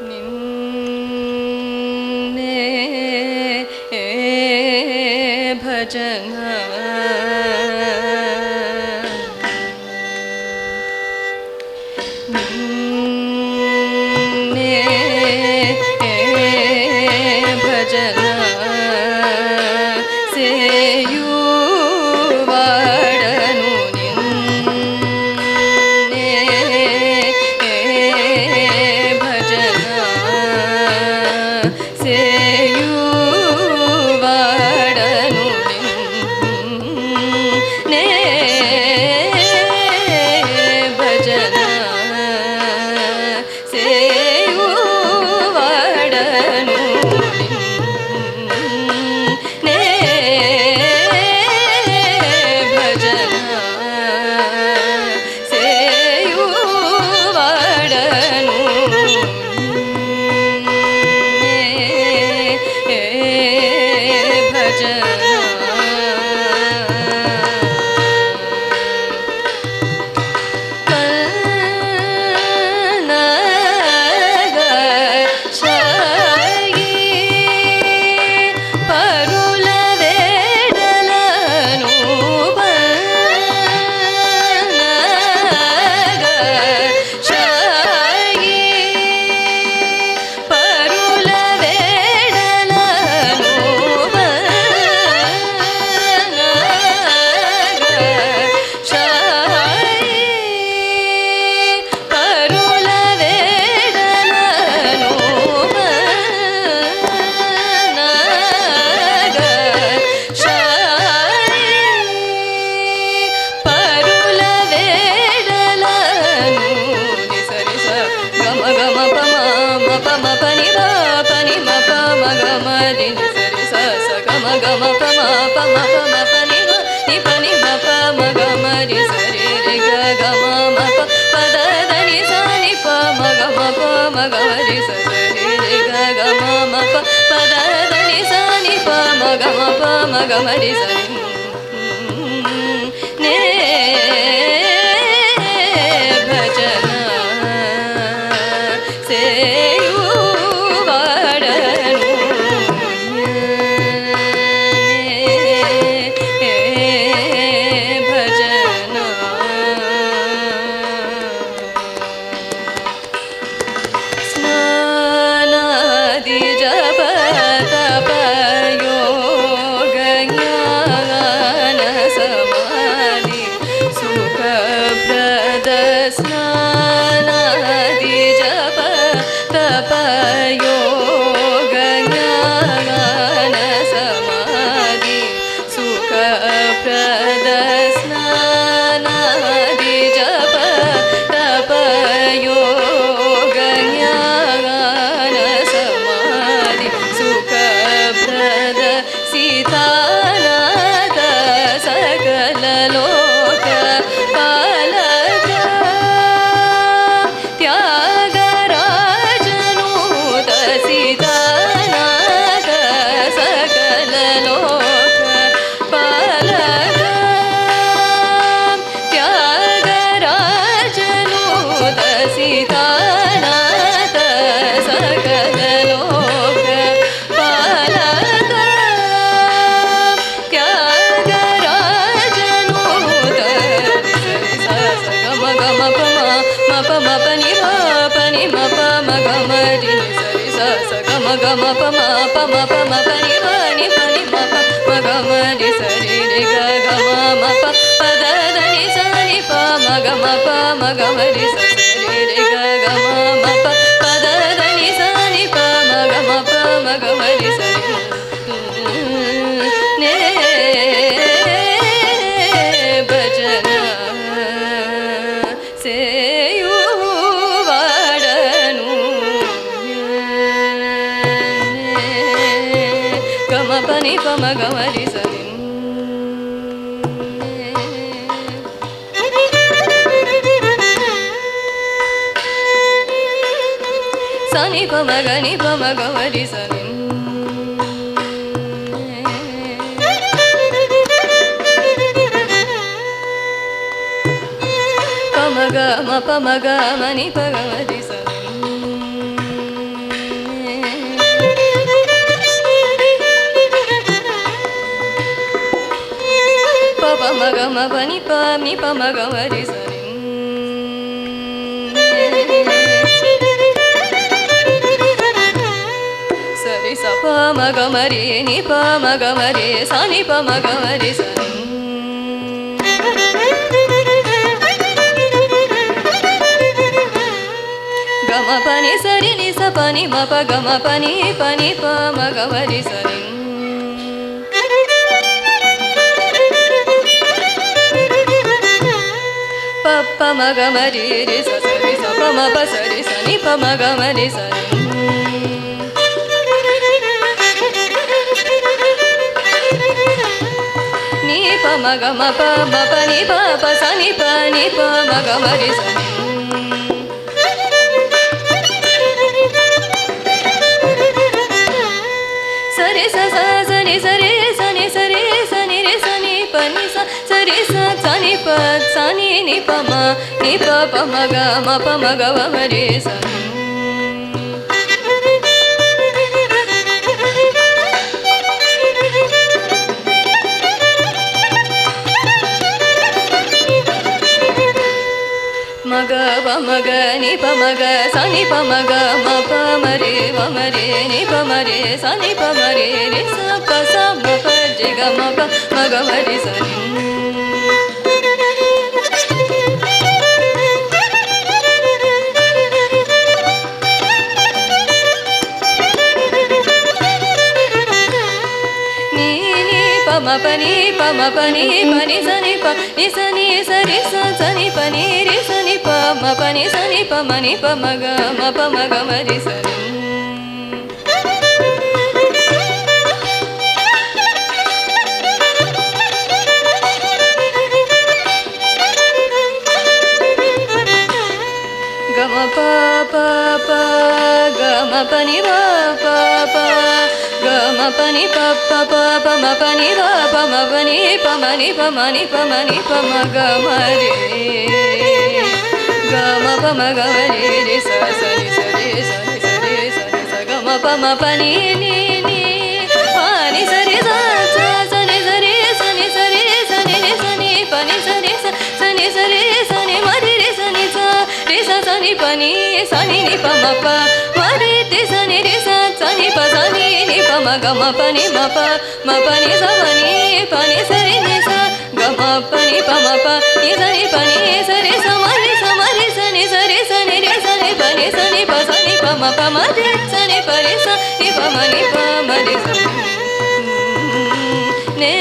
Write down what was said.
ನಿನ್ನೆ ಭಜನ ಗಮರಿ ಸರಿ ನೇ ಭಜನ ಸೇಯುವಾಡನು ಭಜನ ಸ್ನಾನಾದಿ ಜಪ గమ పమ పమ పమ పని పని పని పమ మగమ రి సరి రి గ గమ మ ప పద దని సని ప మగమ ప మగమ రి సరి రి గ గమ మ ప పద దని సని ప మగమ ప మగమ రి సరి నే భజన సేయువాడను పని పమ గమరి సరి సని పమ గని పమ గమరి సరి పమ గమ పమ గమని పగమరి సరి ma pa ni pa ma ga ma ri sa ni sa ri sa pa ma ga ma ri ni pa ma ga ma ri sa ni pa ma ga ma ri sa ni ga ma pa ni sa ri ni sa pa ni ma pa ga ma pa ni pa ma ga ma ri sa ni pa ma ga ma ri ri sa sa ri sa pa ma pa sa ri sa ni pa ma ga ma ri sa ni ni pa ma ga ma pa ni pa sa ni pa ma ga ma ri sa ni sa ri sa sa ni sa ri sa ni re sa ni pa ni sa ri sa ni pa sa ni pa ma ga ma ma ri sa ni ma ga ni pa ma ga sa ni pa ma ga ma pa ma re ni pa ma re sa ni pa ma re re sa pa je ga ma ga ma ri sa ni ma pa ni pa ni sa ni pa ni sa ni sa ri sa ni pa ni ri sa ni pa ma pa ni sa ni pa ma ga ma ri sa ni ga ma pa ga ma pa ni pa ga ma pa ni pa ma pa ni pa ma pa ni pa ma ni pa ma ma ga ma re ga ma ga ma re sa ni sa re sa ga ma pa ni pa ni sa re sa ni sa re sa ni sa ni pa ni sa re sa ni ma re sa ni sa ni pa ni pa ma re te sa ni pa sa ni pa ma ga ma pa ni sa pa ni sa ri ni sa ga ma pa ni sa ni pa ni sa re sa ma ri sa ni sa re sa ni pa ni pa sa ni pa ma re sa ni pa re sa ni pa ma ri sa ne